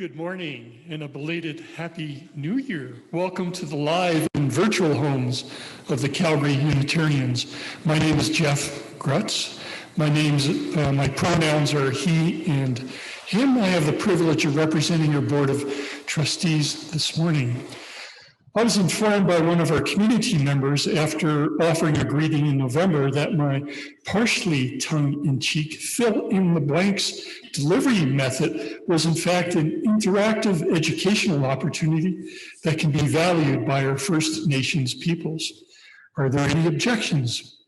Good morning and a belated Happy New Year. Welcome to the live and virtual homes of the Calgary Unitarians. My name is Jeff Grutz. My pronouns are he and him. I have the privilege of representing your board of trustees this morning. I was informed by one of our community members after offering a greeting in November that my partially tongue-in-cheek fill-in-the-blanks delivery method was in fact an interactive educational opportunity that can be valued by our First Nations peoples. Are there any objections?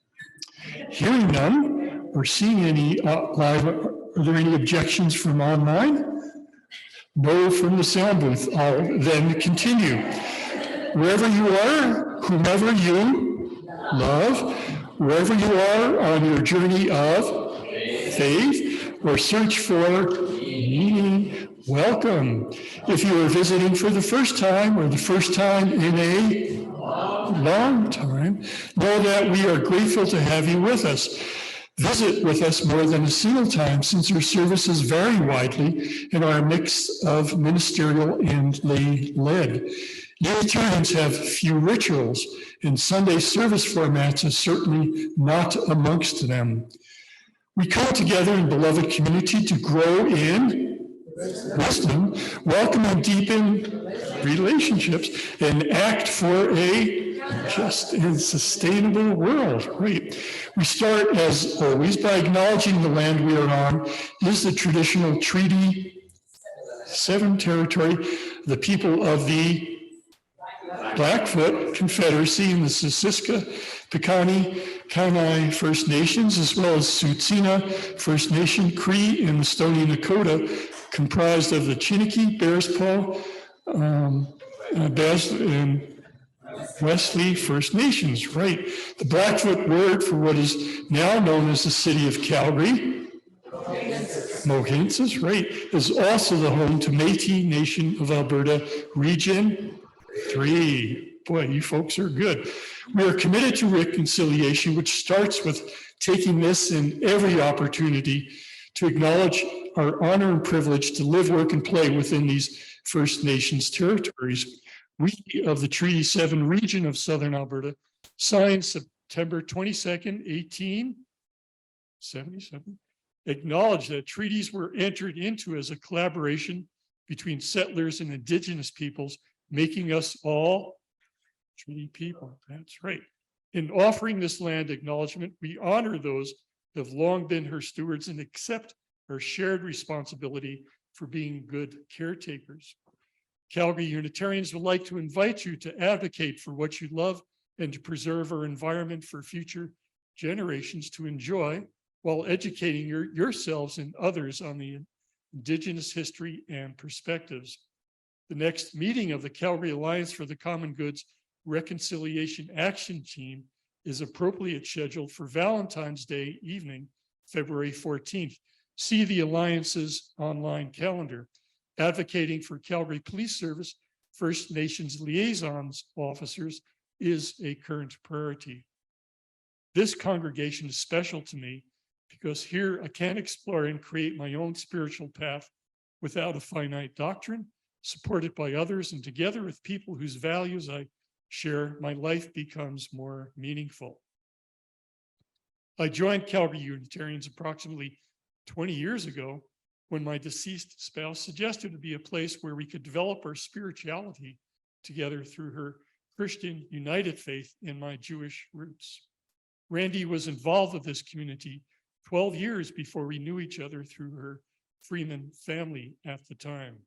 Hearing none or seeing any live, are there any objections from online? No from the sound booth. I'll then continue. Wherever you are, whomever you love, wherever you are on your journey of faith or search for meaning, welcome. If you are visiting for the first time or the first time in a long time, know that we are grateful to have you with us. Visit with us more than a single time, since our services vary widely and are a mix of ministerial and lay-led. Unitarians have few rituals, and Sunday service formats are certainly not amongst them. We come together in beloved community to grow in wisdom, welcome and deepen relationships, and act for a just and sustainable world. Right. We start, as always, by acknowledging the land we are on is the traditional Treaty 7 territory, the people of the Blackfoot Confederacy and the Siksika, Piikani, Kainai First Nations, as well as Tsuut'ina First Nation, Cree, and the Stoney Nakoda, comprised of the Chiniki, Bearspaw, and Wesley First Nations, right. The Blackfoot word for what is now known as the city of Calgary, Mohkinstsis, right, is also the home to Métis Nation of Alberta, Region 3. Boy, you folks are good. We are committed to reconciliation, which starts with taking this and every opportunity to acknowledge our honor and privilege to live, work, and play within these First Nations territories. We of the Treaty 7 region of Southern Alberta signed September 22nd, 1877, acknowledge that treaties were entered into as a collaboration between settlers and Indigenous peoples, making us all treaty people. That's right. In offering this land acknowledgement, we honor those who have long been her stewards and accept our shared responsibility for being good caretakers. Calgary Unitarians would like to invite you to advocate for what you love and to preserve our environment for future generations to enjoy, while educating yourselves and others on the Indigenous history and perspectives. The next meeting of the Calgary Alliance for the Common Goods Reconciliation Action Team is appropriately scheduled for Valentine's Day evening, February 14th. See the Alliance's online calendar. Advocating for Calgary Police Service First Nations liaisons officers is a current priority. This congregation is special to me because here I can explore and create my own spiritual path without a finite doctrine, supported by others, and together with people whose values I share, my life becomes more meaningful. I joined Calgary Unitarians approximately 20 years ago when my deceased spouse suggested it be a place where we could develop our spirituality together through her Christian United faith and my Jewish roots. Randy was involved with this community 12 years before we knew each other through her Freeman family at the time.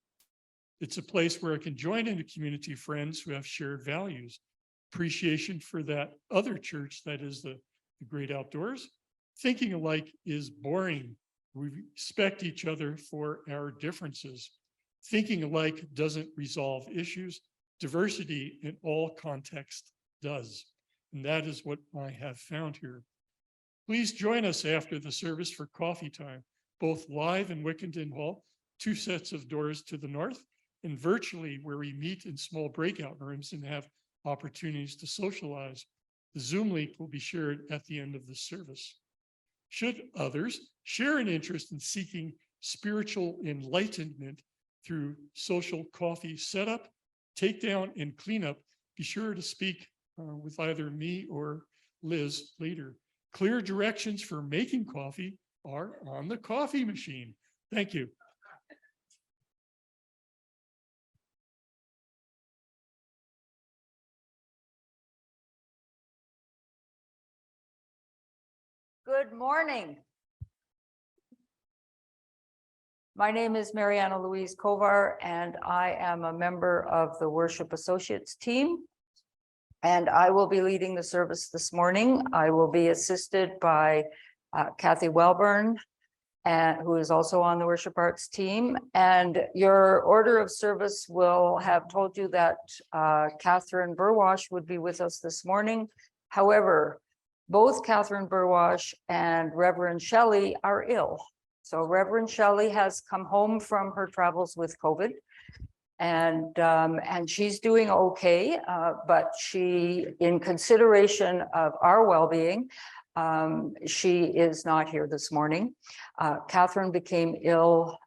It's a place where I can join in a community of friends who have shared values, appreciation for that other church that is the great outdoors. Thinking alike is boring. We respect each other for our differences. Thinking alike doesn't resolve issues. Diversity in all contexts does. And that is what I have found here. Please join us after the service for coffee time, both live in Wickenden Hall, 2 sets of doors to the north, and virtually where we meet in small breakout rooms and have opportunities to socialize. The Zoom link will be shared at the end of the service. Should others share an interest in seeking spiritual enlightenment, through social coffee setup, takedown, and cleanup, be sure to speak with either me or Liz later. Clear directions for making coffee are on the coffee machine. Thank you. Good morning. My name is Mariana Louise Kovar, and I am a member of the Worship Associates team. And I will be leading the service this morning. I will be assisted by Kathy Welburn, who is also on the Worship Arts team. And your order of service will have told you that Catherine Burwash would be with us this morning. However, both Catherine Burwash and Reverend Shelley are ill. So Reverend Shelley has come home from her travels with COVID, and she's doing okay, but she, in consideration of our well-being, she is not here this morning. Catherine became ill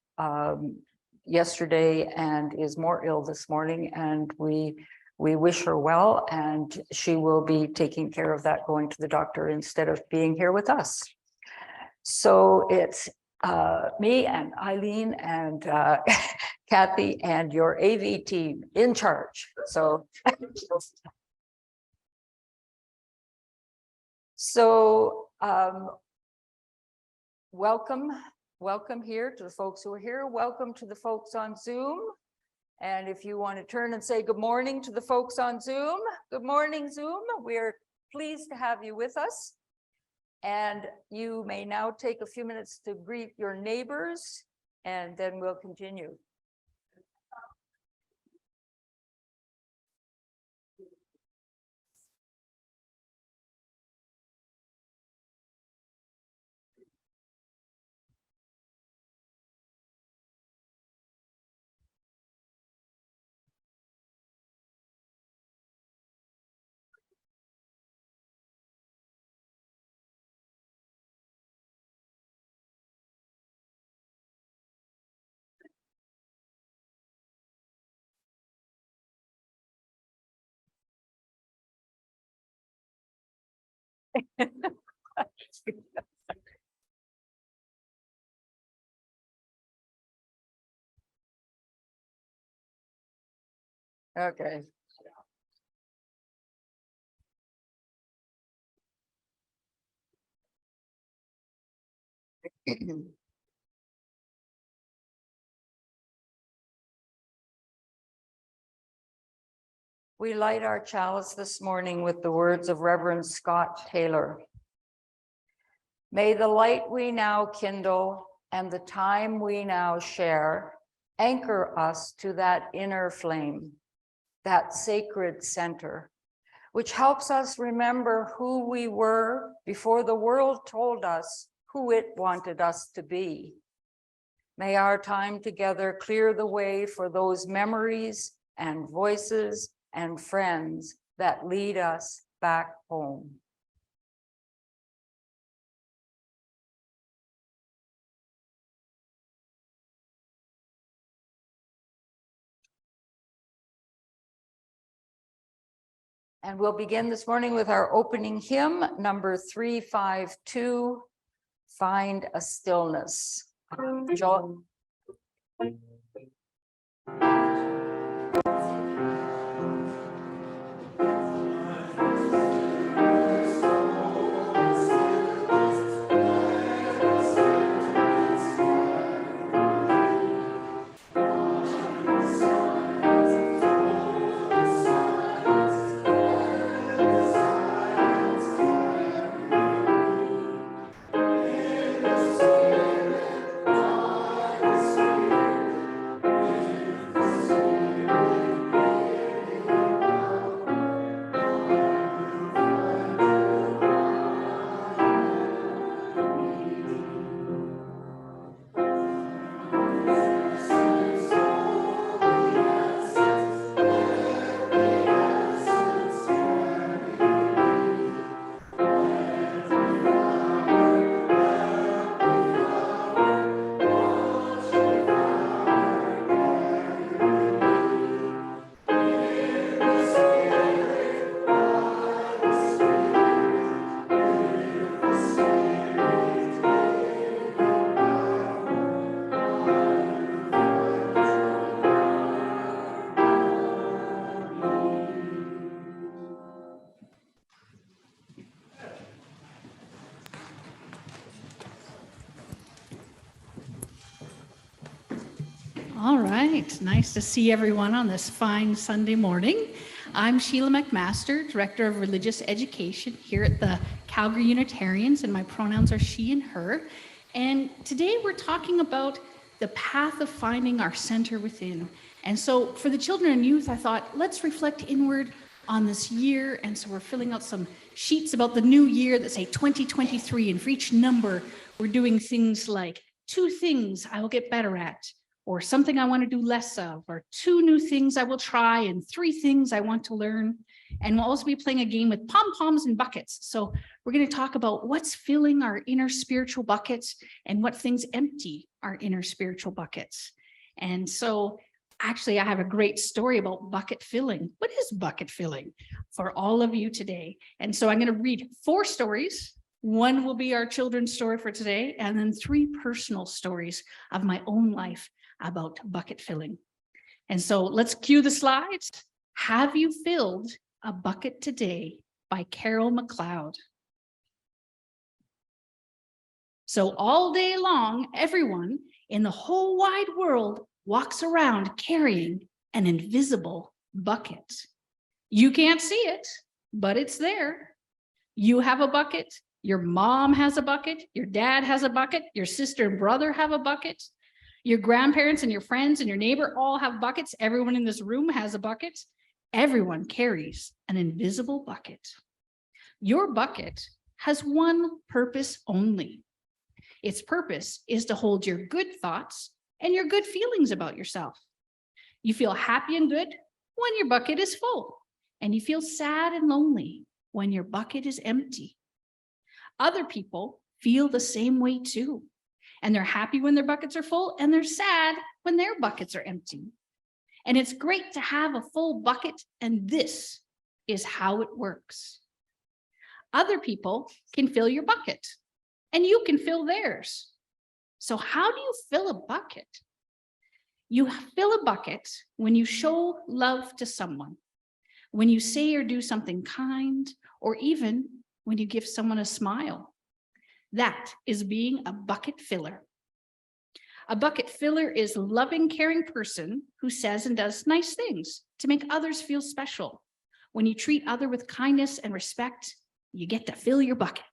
yesterday and is more ill this morning, and we wish her well, and she will be taking care of that, going to the doctor instead of being here with us. So it's me and Eileen and Kathy and your AV team in charge. So welcome here to the folks who are here. Welcome to the folks on Zoom. And if you want to turn and say good morning to the folks on Zoom, good morning, Zoom. We're pleased to have you with us. And you may now take a few minutes to greet your neighbors, and then we'll continue. Okay. We light our chalice this morning with the words of Reverend Scott Taylor. May the light we now kindle and the time we now share anchor us to that inner flame, that sacred center, which helps us remember who we were before the world told us who it wanted us to be. May our time together clear the way for those memories and voices and friends that lead us back home. And we'll begin this morning with our opening hymn, number 352, Find a Stillness. Joel. All right, nice to see everyone on this fine Sunday morning. I'm Sheila McMaster, Director of Religious Education here at the Calgary Unitarians, and my pronouns are she and her. And today we're talking about the path of finding our center within. And so for the children and youth, I thought, let's reflect inward on this year. And so we're filling out some sheets about the new year that say 2023. And for each number, we're doing things like 2 things I will get better at, or something I want to do less of, or 2 new things I will try, and 3 things I want to learn. And we'll also be playing a game with pom-poms and buckets. So we're going to talk about what's filling our inner spiritual buckets and what things empty our inner spiritual buckets. And so actually, I have a great story about bucket filling. What is bucket filling for all of you today? And so I'm going to read 4 stories. 1 will be our children's story for today, and then 3 personal stories of my own life about bucket filling. And so let's cue the slides. Have you filled a bucket today by Carol McLeod? So all day long, everyone in the whole wide world walks around carrying an invisible bucket. You can't see it, but it's there. You have a bucket. Your mom has a bucket. Your dad has a bucket. Your sister and brother have a bucket. Your grandparents and your friends and your neighbor all have buckets. Everyone in this room has a bucket. Everyone carries an invisible bucket. Your bucket has one purpose only. Its purpose is to hold your good thoughts and your good feelings about yourself. You feel happy and good when your bucket is full, and you feel sad and lonely when your bucket is empty. Other people feel the same way too, and they're happy when their buckets are full, and they're sad when their buckets are empty. And it's great to have a full bucket, and this is how it works. Other people can fill your bucket, and you can fill theirs. So how do you fill a bucket? You fill a bucket when you show love to someone, when you say or do something kind, or even when you give someone a smile. That is being a bucket filler. A bucket filler is a loving, caring person who says and does nice things to make others feel special. When you treat others with kindness and respect, you get to fill your bucket.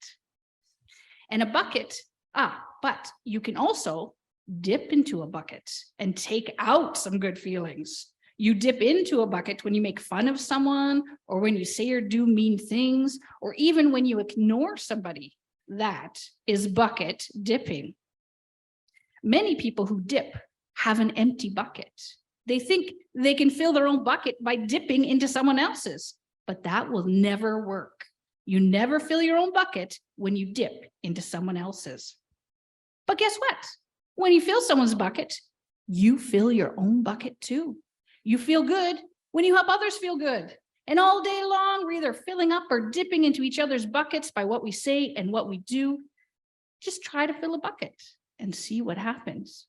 And a bucket, but you can also dip into a bucket and take out some good feelings. You dip into a bucket when you make fun of someone, or when you say or do mean things, or even when you ignore somebody. That is bucket dipping. Many people who dip have an empty bucket. They think they can fill their own bucket by dipping into someone else's, but that will never work. You never fill your own bucket when you dip into someone else's. But guess what? When you fill someone's bucket, you fill your own bucket too. You feel good when you help others feel good. And all day long, we're either filling up or dipping into each other's buckets by what we say and what we do. Just try to fill a bucket and see what happens.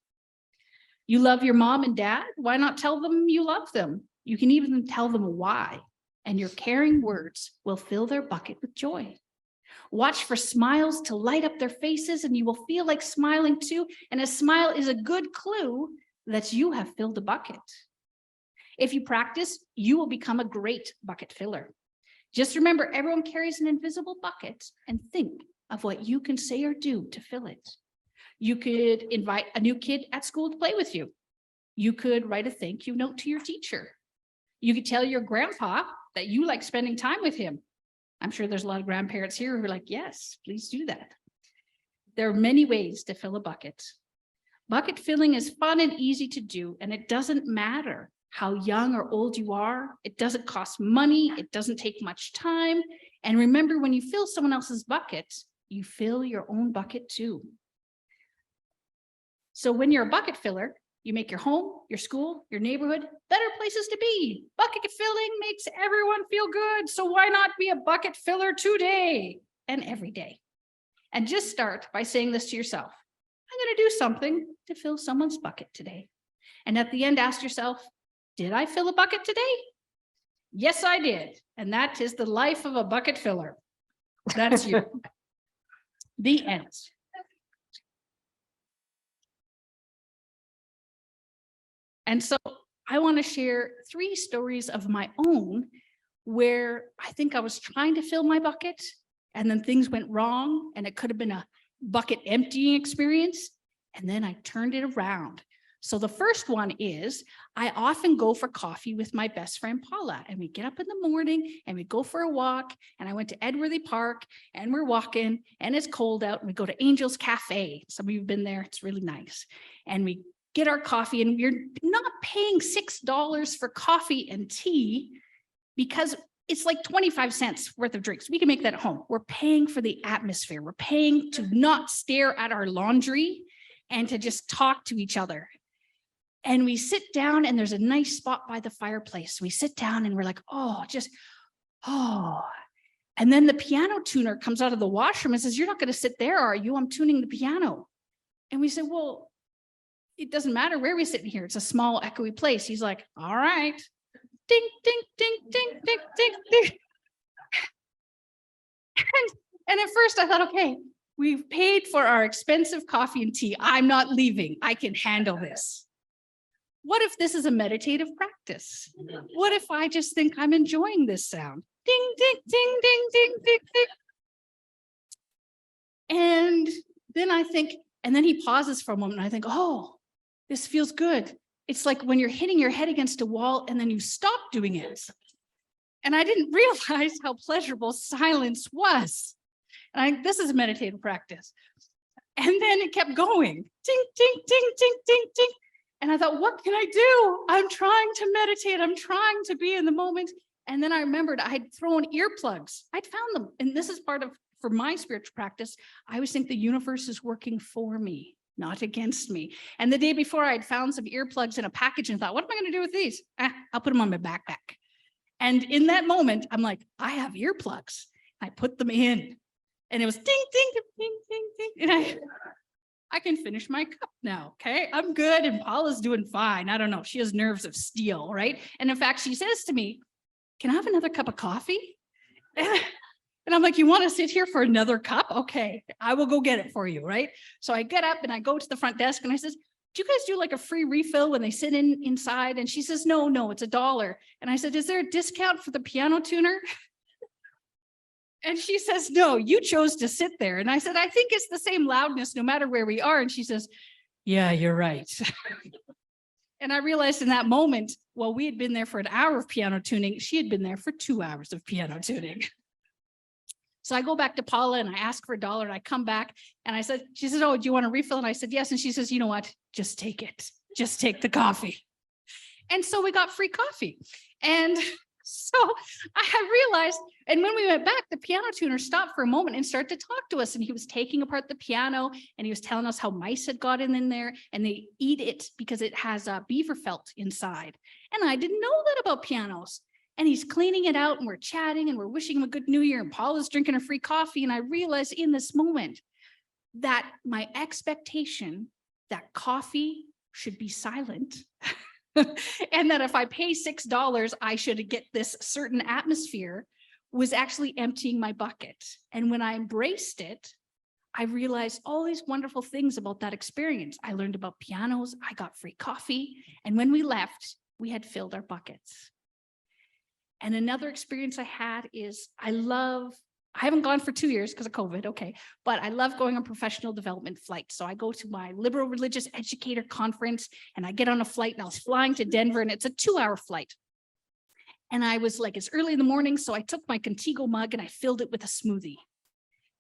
You love your mom and dad? Why not tell them you love them? You can even tell them why. And your caring words will fill their bucket with joy. Watch for smiles to light up their faces, and you will feel like smiling too. And a smile is a good clue that you have filled a bucket. If you practice, you will become a great bucket filler. Just remember, everyone carries an invisible bucket, and think of what you can say or do to fill it. You could invite a new kid at school to play with you. You could write a thank you note to your teacher. You could tell your grandpa that you like spending time with him. I'm sure there's a lot of grandparents here who are like, yes, please do that. There are many ways to fill a bucket. Bucket filling is fun and easy to do, and it doesn't matter how young or old you are. It doesn't cost money. It doesn't take much time. And remember, when you fill someone else's bucket, you fill your own bucket too. So when you're a bucket filler, you make your home, your school, your neighborhood better places to be. Bucket filling makes everyone feel good. So why not be a bucket filler today and every day? And just start by saying this to yourself. I'm going to do something to fill someone's bucket today. And at the end, ask yourself, did I fill a bucket today? Yes, I did. And that is the life of a bucket filler. That's you. The end. And so I want to share 3 stories of my own where I think I was trying to fill my bucket and then things went wrong and it could have been a bucket emptying experience. And then I turned it around. So the first one is I often go for coffee with my best friend Paula, and we get up in the morning and we go for a walk. And I went to Edworthy Park and we're walking and it's cold out and we go to Angel's Cafe. Some of you have been there. It's really nice. And we get our coffee and we're not paying $6 for coffee and tea because it's like 25 cents worth of drinks. We can make that at home. We're paying for the atmosphere. We're paying to not stare at our laundry and to just talk to each other. And we sit down and there's a nice spot by the fireplace. We sit down and we're like, oh. And then the piano tuner comes out of the washroom and says, you're not going to sit there, are you? I'm tuning the piano. And we said, well, it doesn't matter where we sit in here. It's a small echoey place. He's like, all right. Ding, ding, ding, ding, ding, ding, ding. And at first I thought, okay, we've paid for our expensive coffee and tea. I'm not leaving. I can handle this. What if this is a meditative practice? What if I just think I'm enjoying this sound? Ding, ding, ding, ding, ding, ding, ding. And then I think, and then he pauses for a moment and I think, oh, this feels good. It's like when you're hitting your head against a wall and then you stop doing it. And I didn't realize how pleasurable silence was. And this is a meditative practice. And then it kept going. Ding, ding, ding, ding, ding, ding. And I thought, what can I do? I'm trying to meditate. I'm trying to be in the moment. And then I remembered I had thrown earplugs. I'd found them. And this is part of, for my spiritual practice, I always think the universe is working for me, not against me. And the day before I'd found some earplugs in a package and thought, what am I going to do with these? I'll put them on my backpack. And in that moment, I'm like, I have earplugs. I put them in and it was ding, ding, ding, ding, ding. And I can finish my cup now. Okay. I'm good. And Paula's doing fine. I don't know. She has nerves of steel. Right. And in fact, she says to me, can I have another cup of coffee? And I'm like, you want to sit here for another cup? Okay, I will go get it for you. Right. So I get up and I go to the front desk and I says, do you guys do like a free refill when they sit inside? And she says, no, it's $1. And I said, is there a discount for the piano tuner? And she says, no, you chose to sit there. And I said, I think it's the same loudness no matter where we are. And she says, yeah, you're right. And I realized in that moment, well, we had been there for an hour of piano tuning. She had been there for 2 hours of piano tuning. So I go back to Paula and I ask for $1 and I come back and I said, she says, oh, do you want a refill? And I said, yes. And she says, you know what? Just take it. Just take the coffee. And so we got free coffee. And so I had realized, and when we went back, the piano tuner stopped for a moment and started to talk to us. And he was taking apart the piano and he was telling us how mice had gotten in there and they eat it because it has beaver felt inside. And I didn't know that about pianos. And he's cleaning it out and we're chatting and we're wishing him a good new year. And Paula's drinking her free coffee. And I realized in this moment that my expectation that coffee should be silent and that if I pay $6, I should get this certain atmosphere was actually emptying my bucket. And when I embraced it, I realized all these wonderful things about that experience. I learned about pianos. I got free coffee. And when we left, we had filled our buckets. And another experience I had is I haven't gone for 2 years because of COVID, okay, but I love going on professional development flights. So I go to my liberal religious educator conference and I get on a flight and I was flying to Denver and it's a 2-hour flight. And I was like, it's early in the morning. So I took my Contigo mug and I filled it with a smoothie.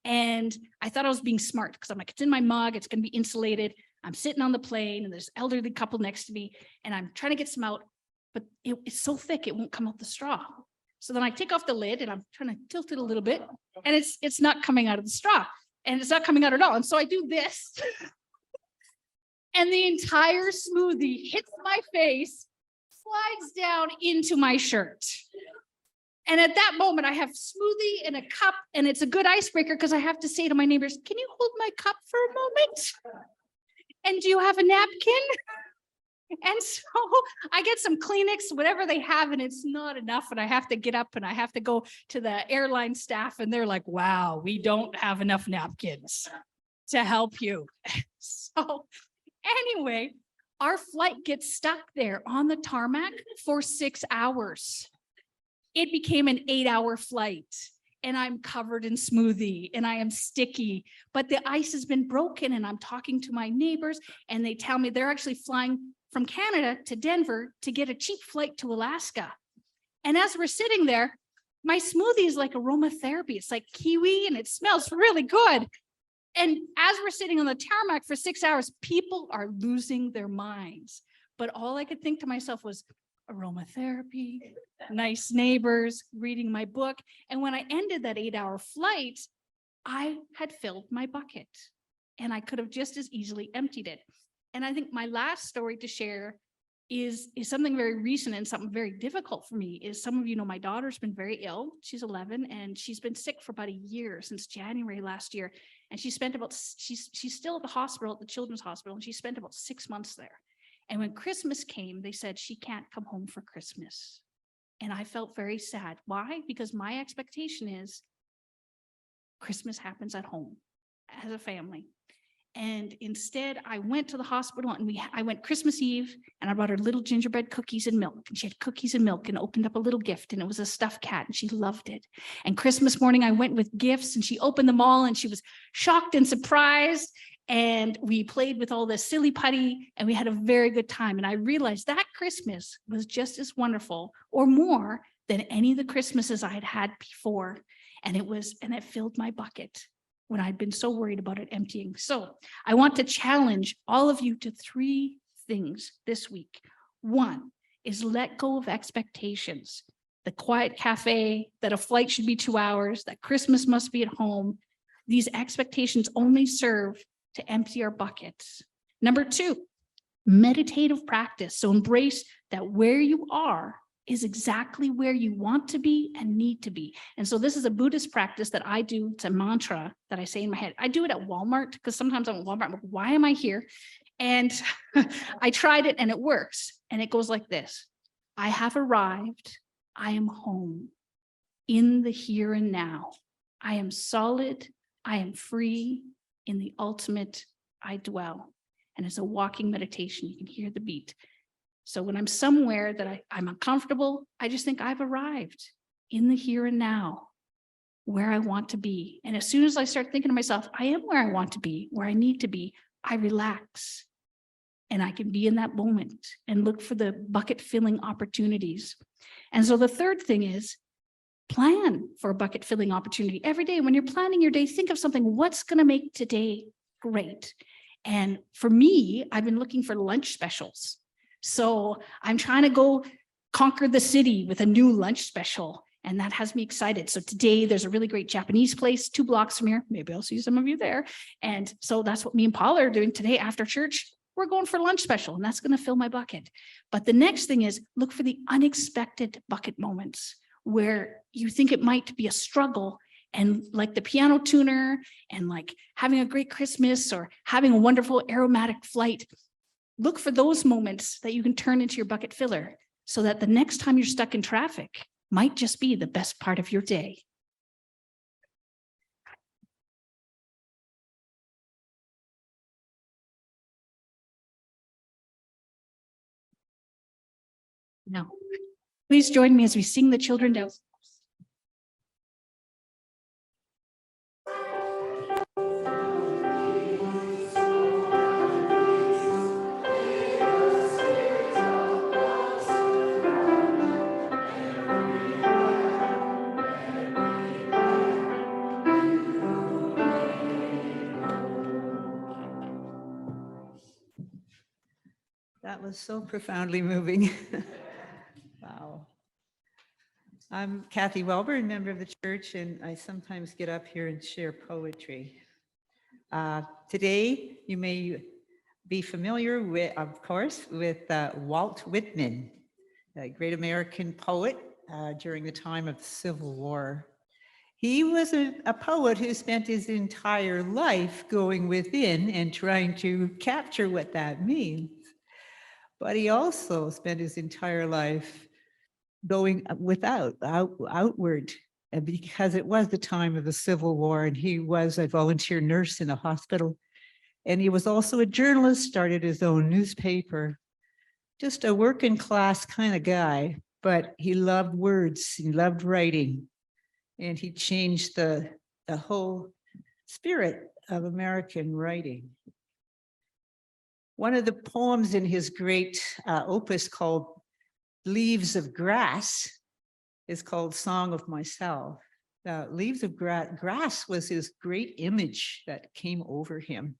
And I thought I was being smart because I'm like, it's in my mug, it's going to be insulated. I'm sitting on the plane and there's an elderly couple next to me and I'm trying to get some out, but it's so thick, it won't come out the straw. So then I take off the lid and I'm trying to tilt it a little bit and it's not coming out of the straw and it's not coming out at all. And so I do this and the entire smoothie hits my face, slides down into my shirt. And at that moment I have smoothie in a cup and it's a good icebreaker because I have to say to my neighbors, can you hold my cup for a moment? And do you have a napkin? And so I get some Kleenex, whatever they have, and it's not enough. And I have to get up and I have to go to the airline staff. And they're like, wow, we don't have enough napkins to help you. So anyway, Our flight gets stuck there on the tarmac for 6 hours. It became an 8-hour flight, and I'm covered in smoothie and I am sticky, but the ice has been broken, and I'm talking to my neighbors and they tell me they're actually flying from Canada to Denver to get a cheap flight to Alaska. And as we're sitting there, my smoothie is like aromatherapy. It's like kiwi and it smells really good. And as we're sitting on the tarmac for 6 hours, people are losing their minds. But all I could think to myself was aromatherapy, nice neighbors, reading my book. And when I ended that 8-hour flight, I had filled my bucket and I could have just as easily emptied it. And I think my last story to share is something very recent and something very difficult for me. Is some of you know my daughter's been very ill. She's 11 and she's been sick for about a year, since January last year. And she's still at the hospital, at the children's hospital, and she spent about 6 months there. And when Christmas came, they said she can't come home for Christmas. And I felt very sad. Why? Because my expectation is Christmas happens at home as a family. And instead, I went to the hospital and I went Christmas Eve and I brought her little gingerbread cookies and milk. And she had cookies and milk and opened up a little gift, and it was a stuffed cat and she loved it. And Christmas morning, I went with gifts and she opened them all and she was shocked and surprised. And we played with all the silly putty and we had a very good time. And I realized that Christmas was just as wonderful or more than any of the Christmases I had had before. And it filled my bucket when I'd been so worried about it emptying. So I want to challenge all of you to 3 things this week. 1 is let go of expectations. The quiet cafe, that a flight should be 2 hours, that Christmas must be at home. These expectations only serve to empty our buckets. Number 2, meditative practice. So embrace that where you are is exactly where you want to be and need to be. And so this is a Buddhist practice that I do. It's a mantra that I say in my head. I do it at Walmart because sometimes I'm at Walmart, I'm like, why am I here? And I tried it and it works. And it goes like this. I have arrived. I am home in the here and now. I am solid. I am free. In the ultimate, I dwell. And it's a walking meditation. You can hear the beat. So when I'm somewhere that I'm uncomfortable, I just think I've arrived in the here and now, where I want to be. And as soon as I start thinking to myself, I am where I want to be, where I need to be, I relax. And I can be in that moment and look for the bucket filling opportunities. And so the third thing is plan for a bucket filling opportunity every day. When you're planning your day, think of something, what's going to make today great? And for me, I've been looking for lunch specials. So I'm trying to go conquer the city with a new lunch special. And that has me excited. So today there's a really great Japanese place 2 blocks from here. Maybe I'll see some of you there. And so that's what me and Paula are doing today after church. We're going for lunch special and that's going to fill my bucket. But the next thing is look for the unexpected bucket moments where you think it might be a struggle, and like the piano tuner and like having a great Christmas or having a wonderful aromatic flight. Look for those moments that you can turn into your bucket filler so that the next time you're stuck in traffic might just be the best part of your day. Now, please join me as we sing the children down. That was so profoundly moving. Wow. I'm Kathy Welber, a member of the church, and I sometimes get up here and share poetry. Today, you may be familiar with, of course, with Walt Whitman, a great American poet during the time of the Civil War. He was a poet who spent his entire life going within and trying to capture what that means. But he also spent his entire life going outward, and because it was the time of the Civil War and he was a volunteer nurse in a hospital. And he was also a journalist, started his own newspaper. Just a working class kind of guy, but he loved words, he loved writing, and he changed the whole spirit of American writing. One of the poems in his great opus called Leaves of Grass is called Song of Myself. Leaves of Grass was his great image that came over him,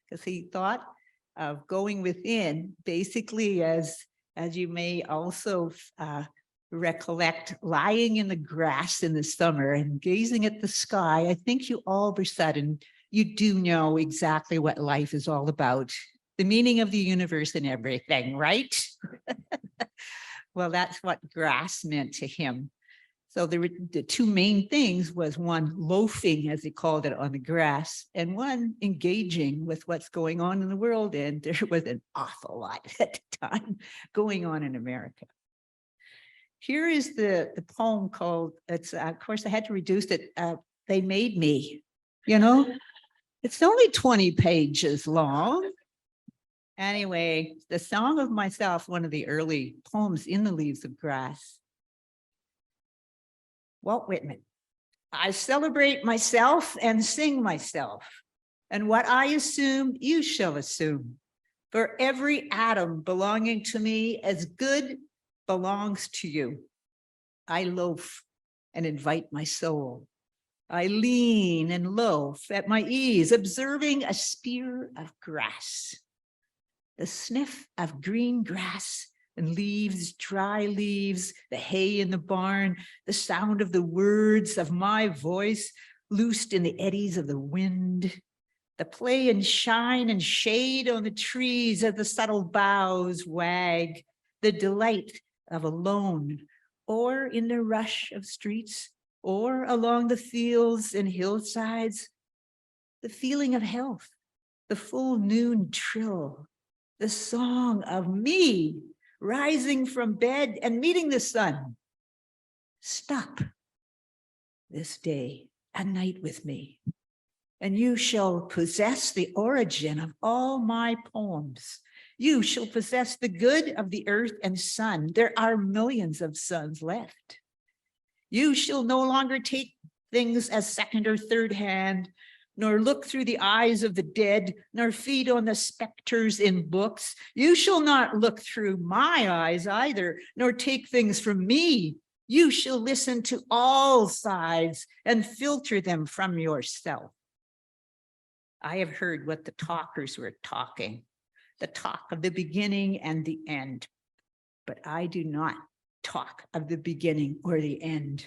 because he thought of going within, basically as you may also recollect, lying in the grass in the summer and gazing at the sky. I think you all of a sudden, you do know exactly what life is all about, the meaning of the universe and everything, right? Well, that's what grass meant to him. So the two main things was one, loafing, as he called it, on the grass, and one, engaging with what's going on in the world. And there was an awful lot at the time going on in America. Here is the poem called, it's of course I had to reduce it, They Made Me. You know, it's only 20 pages long. Anyway, the Song of Myself, one of the early poems in the Leaves of Grass. Walt Whitman. I celebrate myself and sing myself, and what I assume, you shall assume. For every atom belonging to me as good belongs to you. I loaf and invite my soul. I lean and loaf at my ease, observing a spear of grass. The sniff of green grass and leaves, dry leaves, the hay in the barn, the sound of the words of my voice loosed in the eddies of the wind, the play and shine and shade on the trees as the subtle boughs wag, the delight of alone, or in the rush of streets, or along the fields and hillsides, the feeling of health, the full noon trill, the song of me rising from bed and meeting the sun. Stop this day and night with me, and you shall possess the origin of all my poems. You shall possess the good of the earth and sun. There are millions of suns left. You shall no longer take things as second or third hand, nor look through the eyes of the dead, nor feed on the specters in books. You shall not look through my eyes either, nor take things from me. You shall listen to all sides and filter them from yourself. I have heard what the talkers were talking, the talk of the beginning and the end, but I do not talk of the beginning or the end.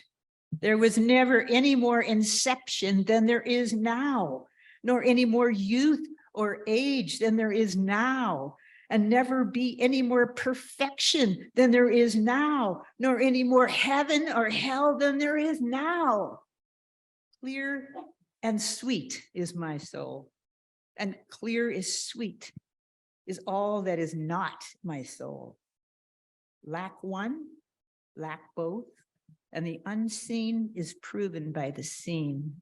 There was never any more inception than there is now, nor any more youth or age than there is now, and never be any more perfection than there is now, nor any more heaven or hell than there is now. Clear and sweet is my soul, and clear is sweet is all that is not my soul. Lack one, lack both, and the unseen is proven by the seen,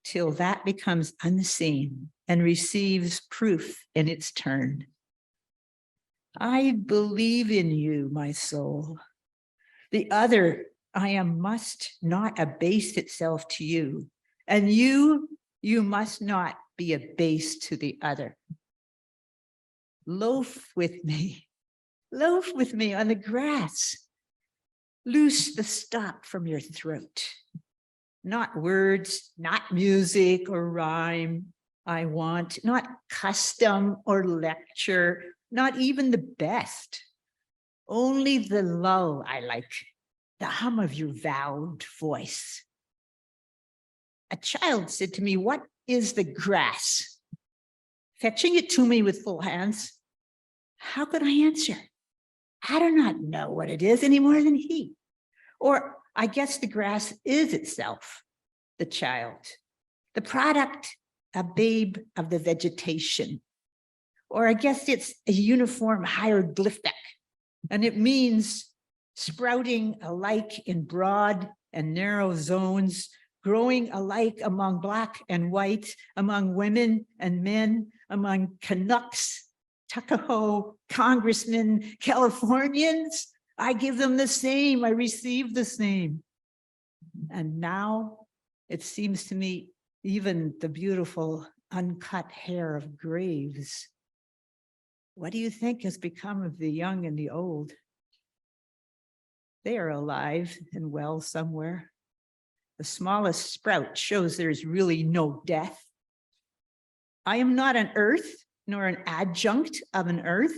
till that becomes unseen and receives proof in its turn. I believe in you, my soul. The other I am must not abase itself to you, and you must not be abased to the other. Loaf with me on the grass. Loose the stop from your throat. Not words, not music or rhyme I want, not custom or lecture, not even the best. Only the lull I like, the hum of your vowed voice. A child said to me, "What is the grass?" Fetching it to me with full hands. How could I answer? I do not know what it is any more than he. Or I guess the grass is itself, the child, the product, a babe of the vegetation. Or I guess it's a uniform hieroglyphic, and it means sprouting alike in broad and narrow zones, growing alike among Black and white, among women and men, among Canucks, Tuckahoe, congressmen, Californians. I give them the same, I receive the same. And now it seems to me even the beautiful uncut hair of graves. What do you think has become of the young and the old? They are alive and well somewhere. The smallest sprout shows there's really no death. I am not an earth, nor an adjunct of an earth.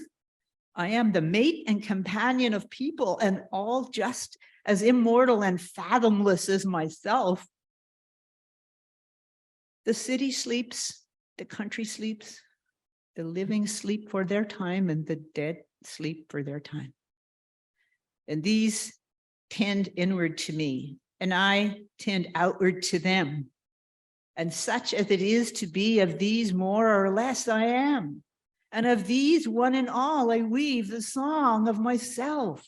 I am the mate and companion of people, and all just as immortal and fathomless as myself. The city sleeps, the country sleeps, the living sleep for their time, and the dead sleep for their time. And these tend inward to me, and I tend outward to them. And such as it is to be of these more or less I am. And of these one and all I weave the song of myself.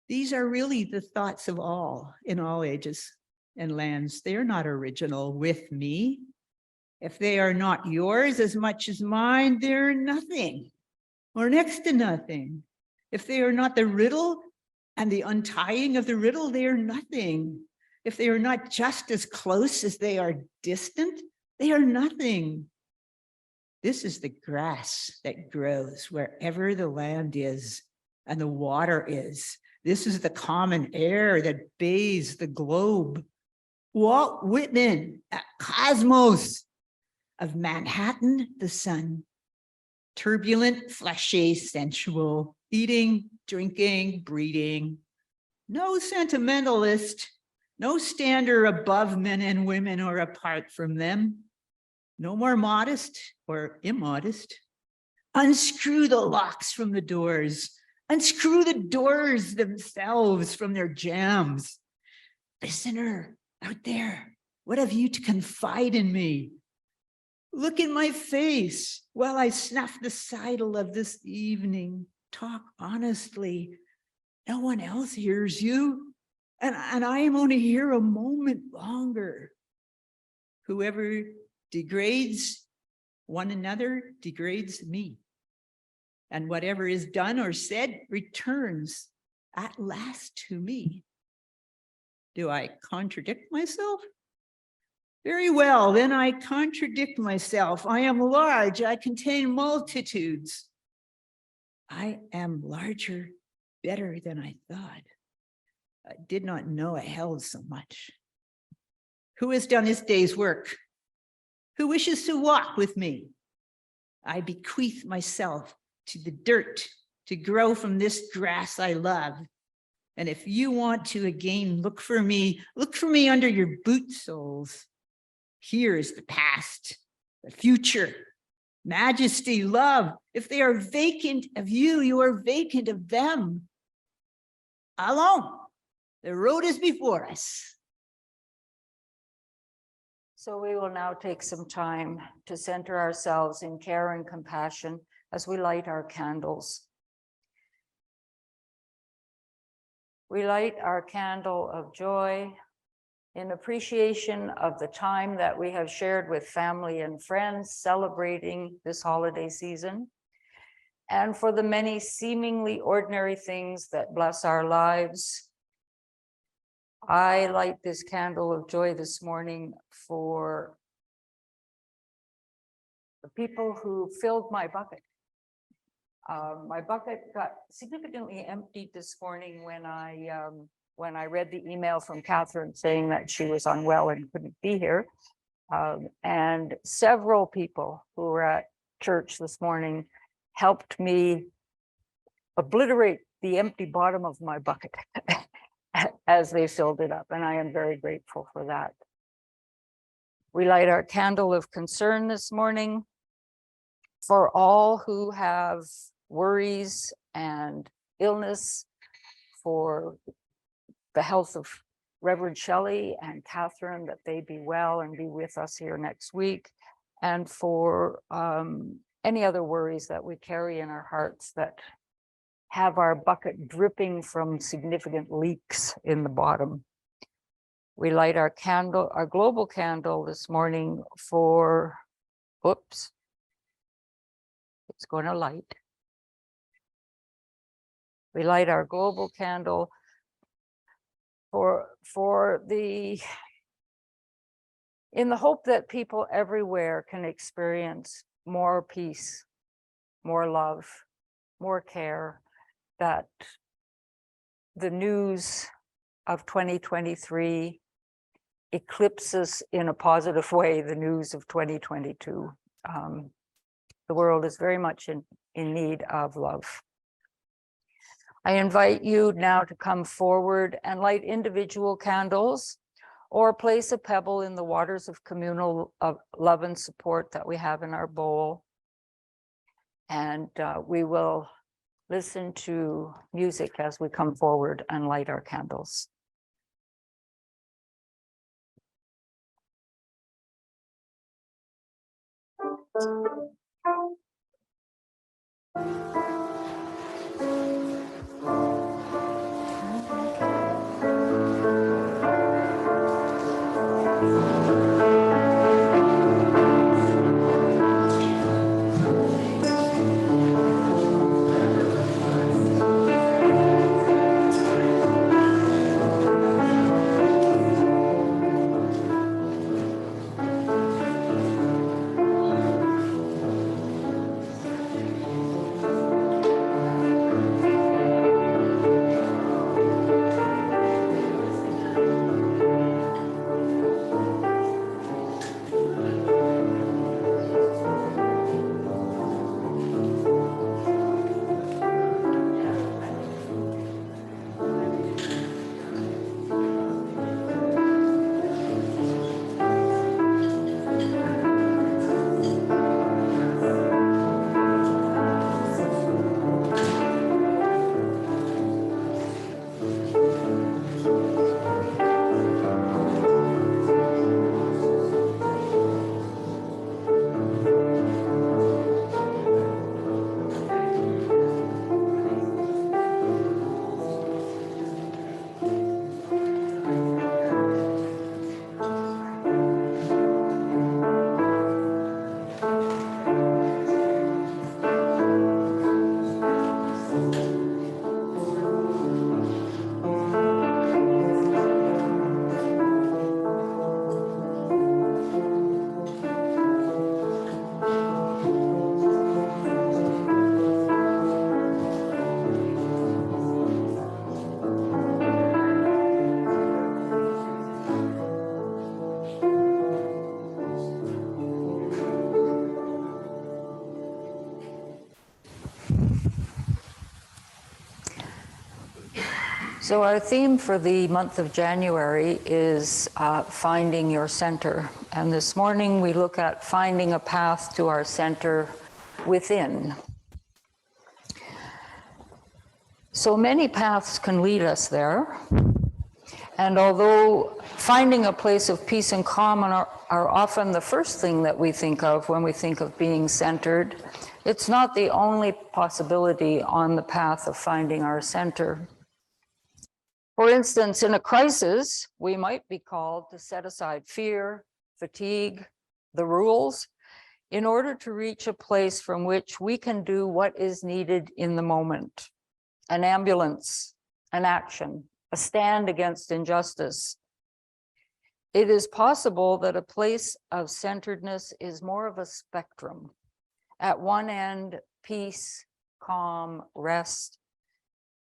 These are really the thoughts of all in all ages and lands. They are not original with me. If they are not yours as much as mine, they're nothing or next to nothing. If they are not the riddle and the untying of the riddle, they are nothing. If they are not just as close as they are distant, they are nothing. This is the grass that grows wherever the land is and the water is. This is the common air that bathes the globe. Walt Whitman at Cosmos, of Manhattan, the sun. Turbulent, fleshy, sensual, eating, drinking, breeding. No sentimentalist, no stander above men and women or apart from them. No more modest or immodest. Unscrew the locks from the doors. Unscrew the doors themselves from their jambs. Listener out there, what have you to confide in me? Look in my face while I snuff the sidle of this evening. Talk honestly. No one else hears you. And I am only here a moment longer. Whoever degrades one another degrades me. And whatever is done or said returns at last to me. Do I contradict myself? Very well, then I contradict myself. I am large, I contain multitudes. I am larger, better than I thought. I did not know I held so much. Who has done his day's work? Who wishes to walk with me? I bequeath myself to the dirt to grow from this grass I love. And if you want to again look for me under your boot soles. Here is the past, the future, majesty, love. If they are vacant of you, you are vacant of them. Allons, the road is before us. So we will now take some time to center ourselves in care and compassion as we light our candles. We light our candle of joy in appreciation of the time that we have shared with family and friends celebrating this holiday season, and for the many seemingly ordinary things that bless our lives. I light this candle of joy this morning for the people who filled my bucket. My bucket got significantly emptied this morning when I read the email from Catherine saying that she was unwell and couldn't be here. And several people who were at church this morning helped me obliterate the empty bottom of my bucket as they filled it up. And I am very grateful for that. We light our candle of concern this morning for all who have worries and illness, for the health of Reverend Shelley and Catherine, that they be well and be with us here next week, and for any other worries that we carry in our hearts that have our bucket dripping from significant leaks in the bottom. We light our candle, our global candle this morning for, oops, it's going to light. We light our global candle for in the hope that people everywhere can experience more peace, more love, more care, that the news of 2023 eclipses in a positive way the news of 2022. The world is very much in need of love. I invite you now to come forward and light individual candles or place a pebble in the waters of communal love and support that we have in our bowl. And we will listen to music as we come forward and light our candles. So our theme for the month of January is finding your center. And this morning we look at finding a path to our center within. So many paths can lead us there. And although finding a place of peace and calm are often the first thing that we think of when we think of being centered, it's not the only possibility on the path of finding our center. For instance, in a crisis, we might be called to set aside fear, fatigue, the rules, in order to reach a place from which we can do what is needed in the moment. An ambulance, an action, a stand against injustice. It is possible that a place of centeredness is more of a spectrum. At one end, peace, calm, rest.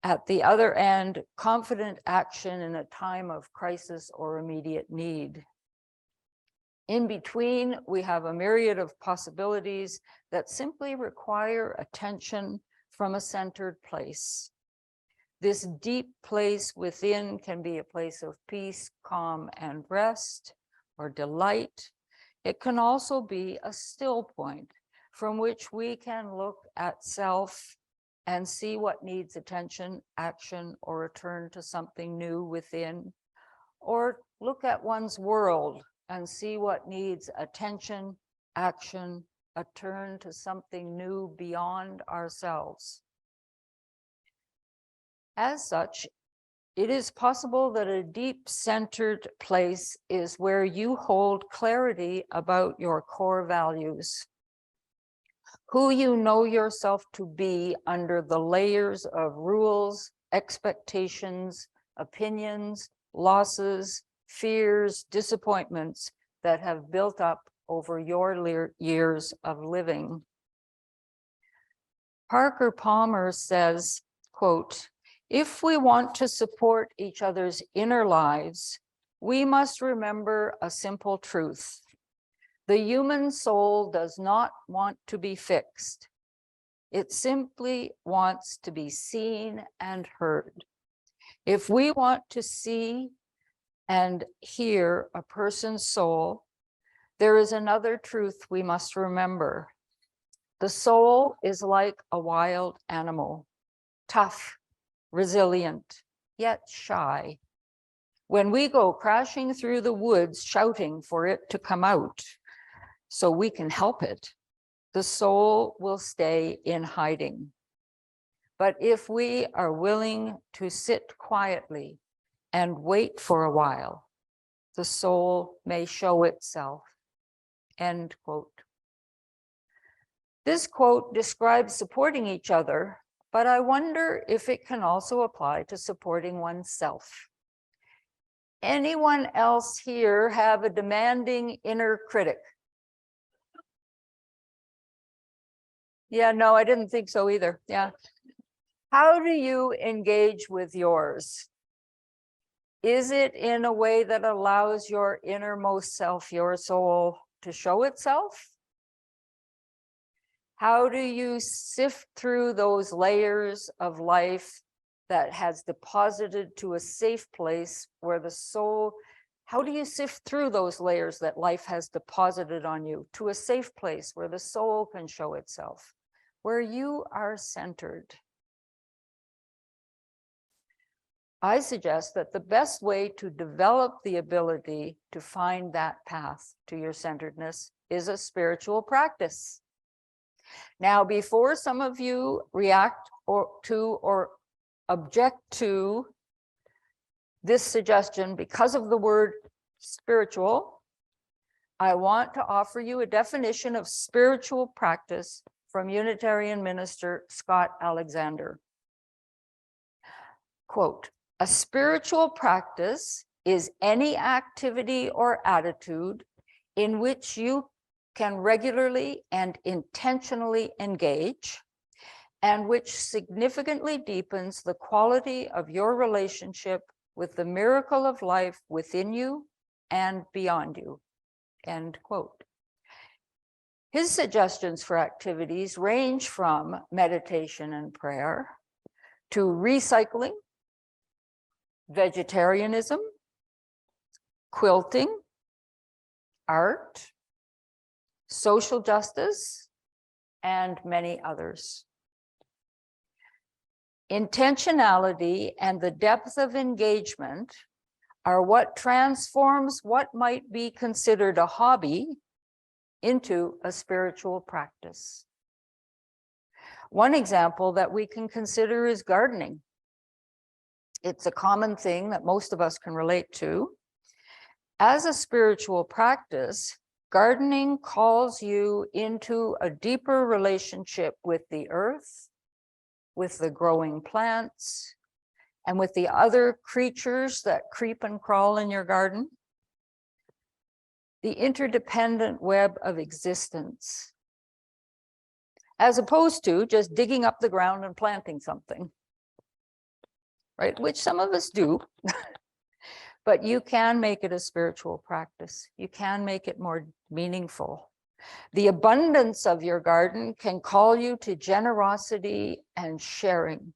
At the other end, confident action in a time of crisis or immediate need. In between, we have a myriad of possibilities that simply require attention from a centered place. This deep place within can be a place of peace, calm, and rest, or delight. It can also be a still point from which we can look at self and see what needs attention, action, or return to something new within, or look at one's world and see what needs attention, action, a turn to something new beyond ourselves. As such, It is possible that a deep centered place is where you hold clarity about your core values, who you know yourself to be under the layers of rules, expectations, opinions, losses, fears, disappointments that have built up over your years of living. Parker Palmer says, quote, "If we want to support each other's inner lives, we must remember a simple truth. The human soul does not want to be fixed. It simply wants to be seen and heard. If we want to see and hear a person's soul, there is another truth we must remember. The soul is like a wild animal, tough, resilient, yet shy. When we go crashing through the woods shouting for it to come out so we can help it, the soul will stay in hiding. But if we are willing to sit quietly and wait for a while, the soul may show itself." End quote. This quote describes supporting each other, but I wonder if it can also apply to supporting oneself. Anyone else here have a demanding inner critic? Yeah, no, I didn't think so either. Yeah. How do you engage with yours? Is it in a way that allows your innermost self, your soul, to show itself? How do you sift through those layers of life that has deposited to a safe place where the soul, how do you sift through those layers that life has deposited on you to a safe place where the soul can show itself, where you are centered? I suggest that the best way to develop the ability to find that path to your centeredness is a spiritual practice. Now, before some of you react or object to this suggestion because of the word spiritual, I want to offer you a definition of spiritual practice from Unitarian minister Scott Alexander. Quote, "A spiritual practice is any activity or attitude in which you can regularly and intentionally engage, and which significantly deepens the quality of your relationship with the miracle of life within you and beyond you." End quote. His suggestions for activities range from meditation and prayer to recycling, vegetarianism, quilting, art, social justice, and many others. Intentionality and the depth of engagement are what transforms what might be considered a hobby into a spiritual practice. One example that we can consider is gardening. It's a common thing that most of us can relate to. As a spiritual practice, gardening calls you into a deeper relationship with the earth, with the growing plants, and with the other creatures that creep and crawl in your garden. The interdependent web of existence, as opposed to just digging up the ground and planting something, right? Which some of us do. But you can make it a spiritual practice. You can make it more meaningful. The abundance of your garden can call you to generosity and sharing.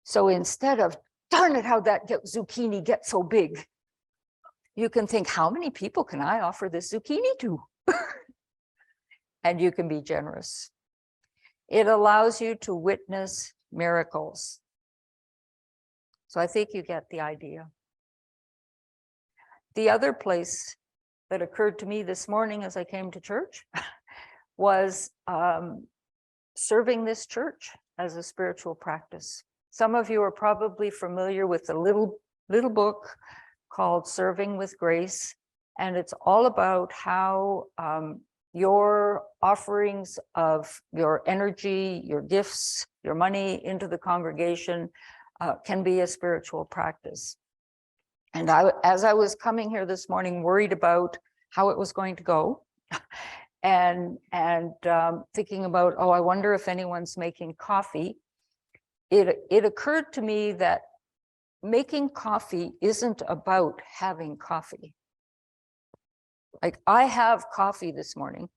So instead of, darn it, how'd that zucchini get so big? You can think, how many people can I offer this zucchini to? And you can be generous. It allows you to witness miracles. So I think you get the idea. The other place that occurred to me this morning as I came to church was serving this church as a spiritual practice. Some of you are probably familiar with the little book called Serving with Grace, and it's all about how your offerings of your energy, your gifts, your money into the congregation can be a spiritual practice. And as I was coming here this morning, worried about how it was going to go, and thinking about, oh, I wonder if anyone's making coffee. It occurred to me that making coffee isn't about having coffee. Like, I have coffee this morning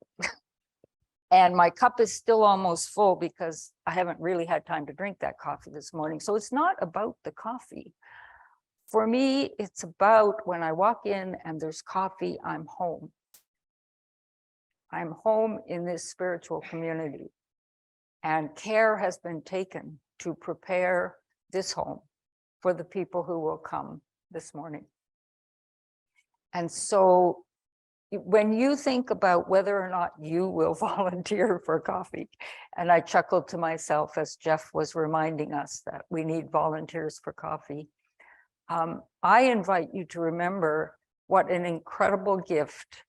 and my cup is still almost full because I haven't really had time to drink that coffee this morning. So it's not about the coffee. For me, it's about when I walk in and there's coffee, I'm home. I'm home in this spiritual community, and care has been taken to prepare this home for the people who will come this morning. And so when you think about whether or not you will volunteer for coffee, and I chuckled to myself as Jeff was reminding us that we need volunteers for coffee, I invite you to remember what an incredible gift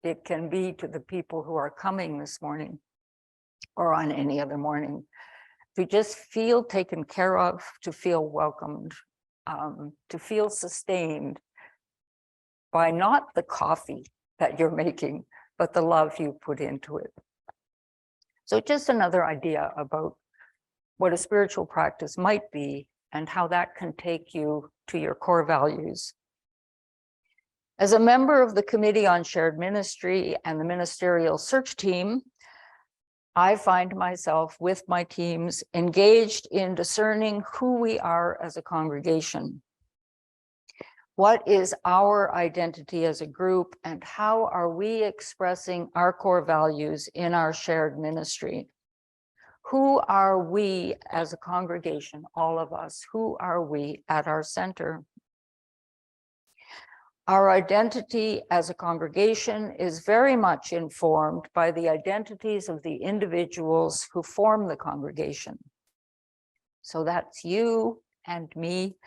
it can be to the people who are coming this morning or on any other morning, to just feel taken care of, to feel welcomed, to feel sustained by not the coffee that you're making, but the love you put into it. So just another idea about what a spiritual practice might be and how that can take you to your core values. As a member of the Committee on Shared Ministry and the Ministerial Search Team, I find myself with my teams engaged in discerning who we are as a congregation. What is our identity as a group, and how are we expressing our core values in our shared ministry? Who are we as a congregation, all of us? Who are we at our center? Our identity as a congregation is very much informed by the identities of the individuals who form the congregation. So that's you and me.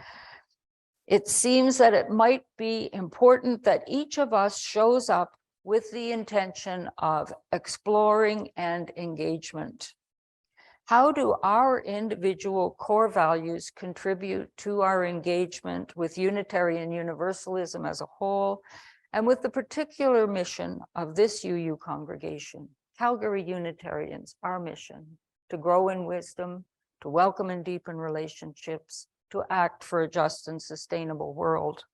It seems that it might be important that each of us shows up with the intention of exploring and engagement. How do our individual core values contribute to our engagement with Unitarian Universalism as a whole, and with the particular mission of this UU congregation, Calgary Unitarians, our mission, to grow in wisdom, to welcome and deepen relationships, to act for a just and sustainable world?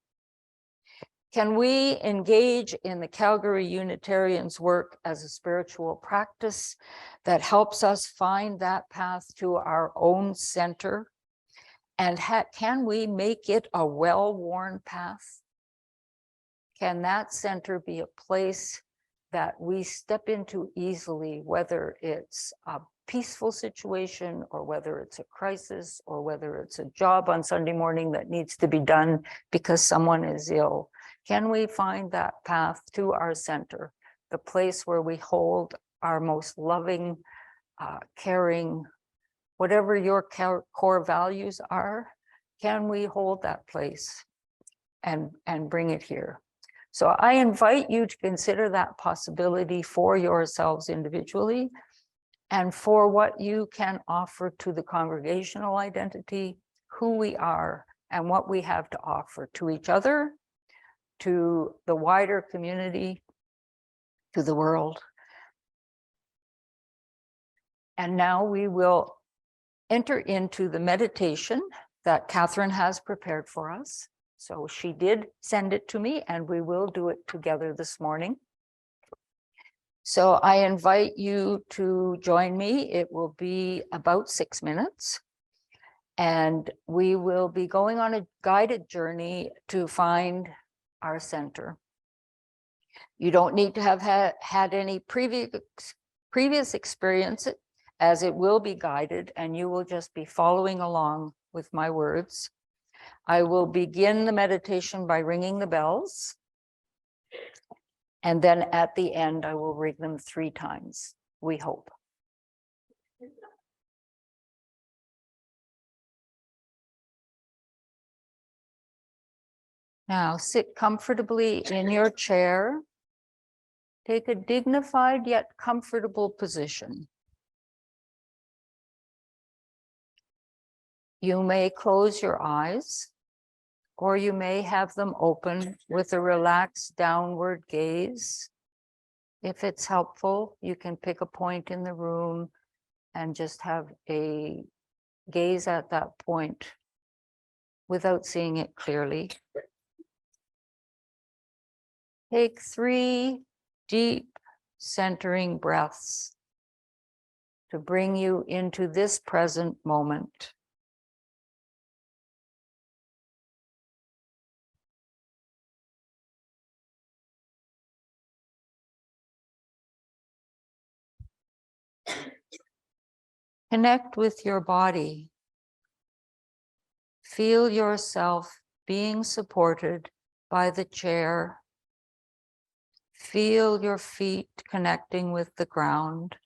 Can we engage in the Calgary Unitarians' work as a spiritual practice that helps us find that path to our own center? And can we make it a well-worn path? Can that center be a place that we step into easily, whether it's a peaceful situation or whether it's a crisis or whether it's a job on Sunday morning that needs to be done because someone is ill? Can we find that path to our center, the place where we hold our most loving, caring, whatever your core values are? Can we hold that place and bring it here? So I invite you to consider that possibility for yourselves individually and for what you can offer to the congregational identity, who we are, and what we have to offer to each other, to the wider community, to the world. And now we will enter into the meditation that Catherine has prepared for us. So she did send it to me, and we will do it together this morning. So I invite you to join me. It will be about 6 minutes. And we will be going on a guided journey to find our center. You don't need to have had any previous experience, as it will be guided and you will just be following along with my words. I will begin the meditation by ringing the bells. And then at the end, I will ring them 3 times, we hope. Now sit comfortably in your chair. Take a dignified yet comfortable position. You may close your eyes, or you may have them open with a relaxed downward gaze. If it's helpful, you can pick a point in the room and just have a gaze at that point without seeing it clearly. Take 3 deep centering breaths to bring you into this present moment. Connect with your body. Feel yourself being supported by the chair. Feel your feet connecting with the ground.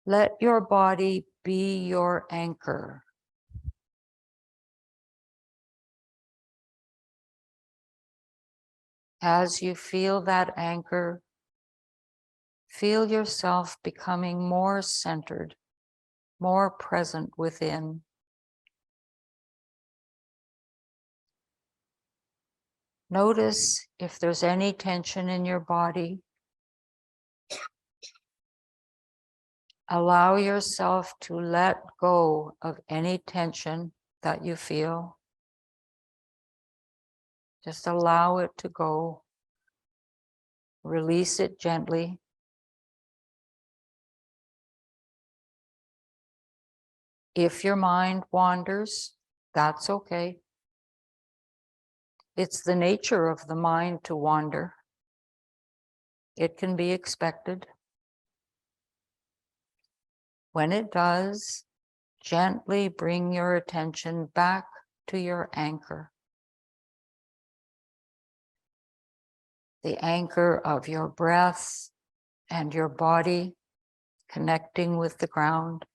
Let your body be your anchor. As you feel that anchor, feel yourself becoming more centered, more present within. Notice if there's any tension in your body. Allow yourself to let go of any tension that you feel. Just allow it to go. Release it gently. If your mind wanders, that's okay. It's the nature of the mind to wander. It can be expected. When it does, gently bring your attention back to your anchor. The anchor of your breath and your body connecting with the ground.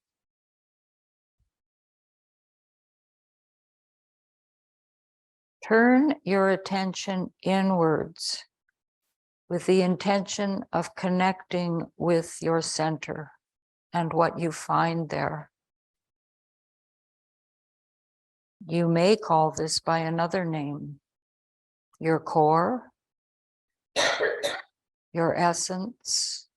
Turn your attention inwards with the intention of connecting with your center and what you find there. You may call this by another name: your core, your essence,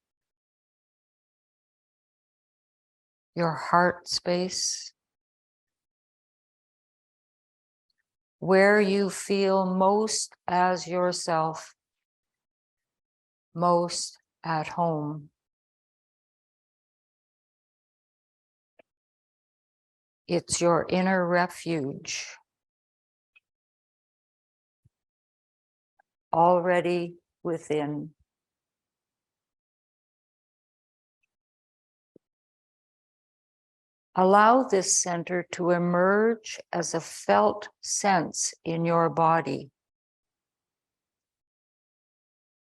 your heart space, where you feel most as yourself, most at home. It's your inner refuge, already within. Allow this center to emerge as a felt sense in your body,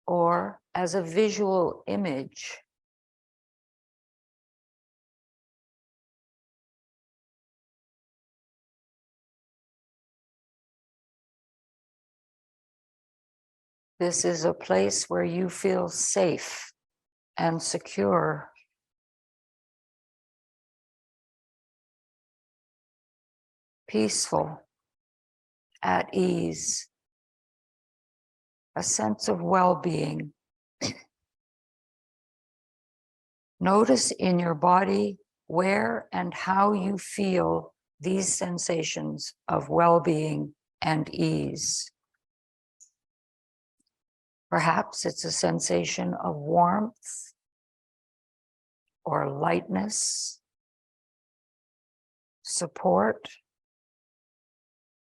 or as a visual image. This is a place where you feel safe and secure. Peaceful, at ease, a sense of well-being. Notice in your body where and how you feel these sensations of well-being and ease. Perhaps it's a sensation of warmth or lightness, support,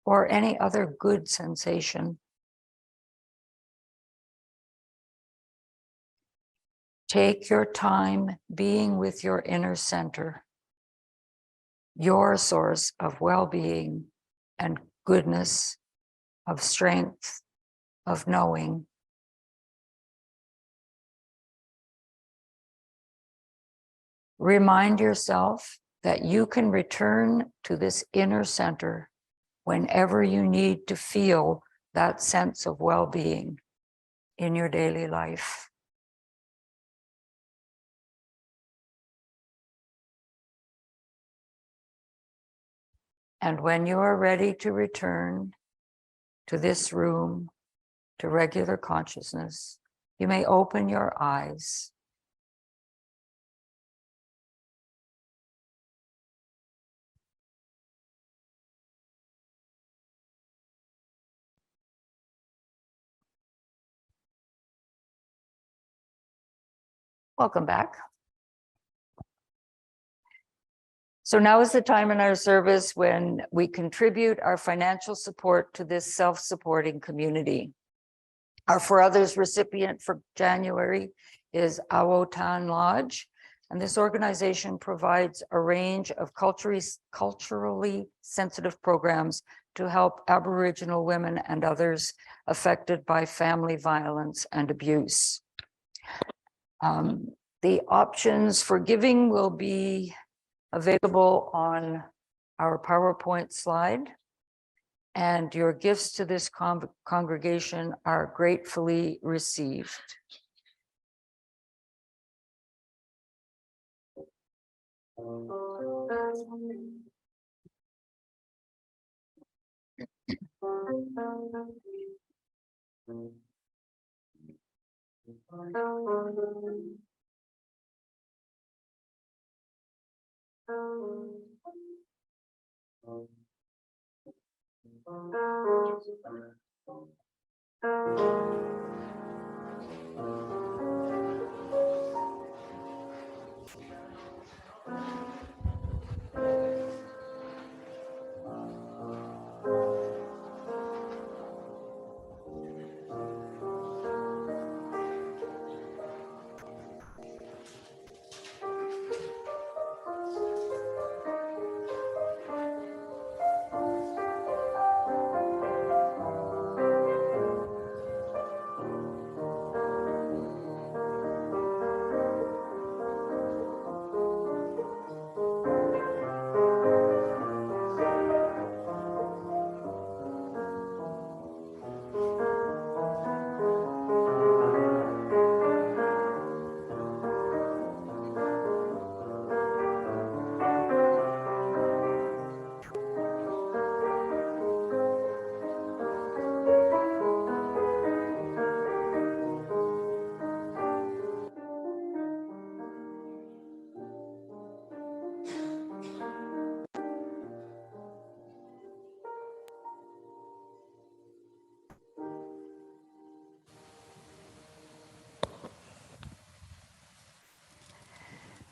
or any other good sensation. Take your time being with your inner center, your source of well-being and goodness, of strength, of knowing. Remind yourself that you can return to this inner center whenever you need to feel that sense of well-being in your daily life. And when you are ready to return to this room, to regular consciousness, you may open your eyes. Welcome back. So now is the time in our service when we contribute our financial support to this self-supporting community. Our For Others recipient for January is Awotan Lodge, and this organization provides a range of culturally sensitive programs to help Aboriginal women and others affected by family violence and abuse. The options for giving will be available on our PowerPoint slide, and your gifts to this congregation are gratefully received.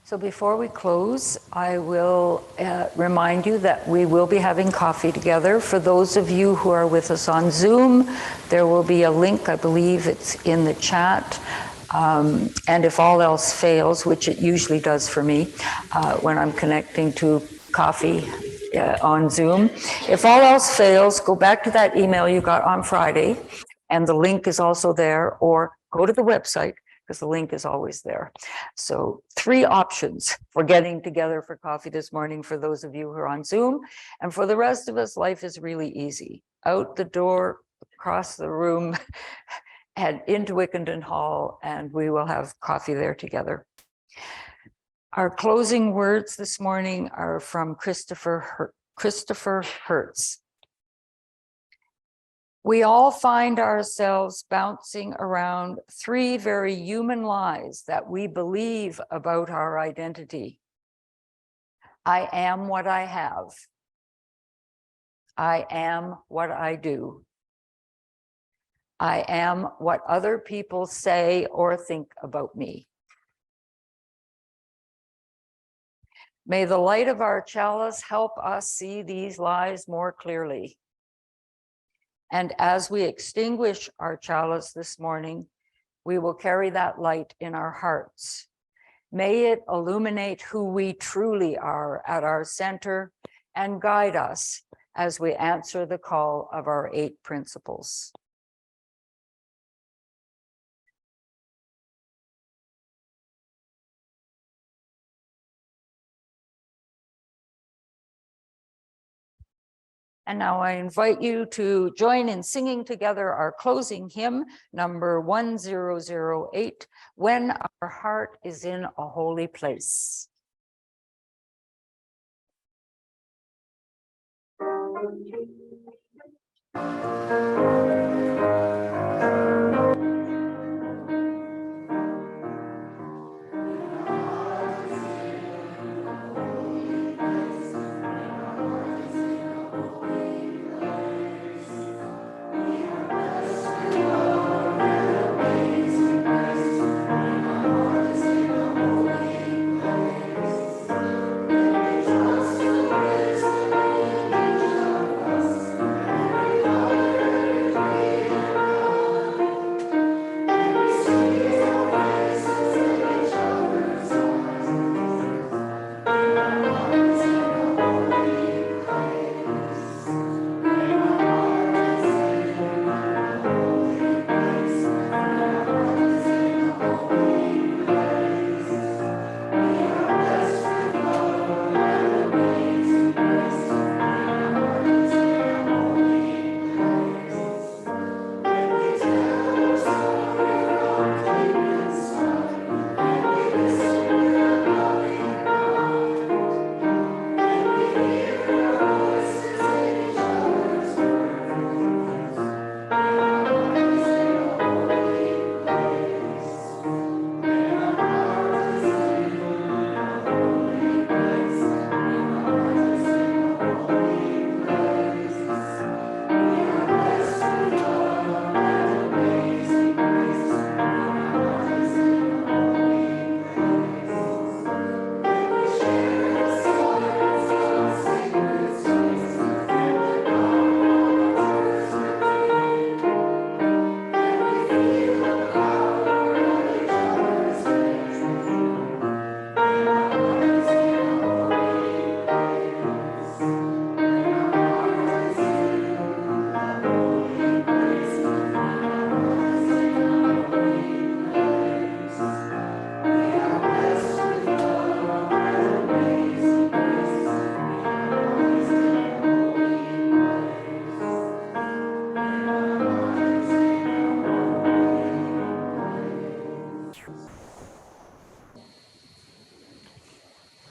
So before we close, I will remind you that we will be having coffee together. For those of you who are with us on Zoom, there will be a link, I believe it's in the chat. And if all else fails, which it usually does for me when I'm connecting to coffee on Zoom, if all else fails, go back to that email you got on Friday, and the link is also there, or go to the website, because the link is always there. So 3 options for getting together for coffee this morning for those of you who are on Zoom. And for the rest of us, life is really easy. Out the door, across the room, and into Wickenden Hall, and we will have coffee there together. Our closing words this morning are from Christopher Hertz. We all find ourselves bouncing around 3 very human lies that we believe about our identity. I am what I have. I am what I do. I am what other people say or think about me. May the light of our chalice help us see these lies more clearly. And as we extinguish our chalice this morning, we will carry that light in our hearts. May it illuminate who we truly are at our center and guide us as we answer the call of our 8 principles. And now I invite you to join in singing together our closing hymn, number 1008, When Our Heart is in a Holy Place. Thank you.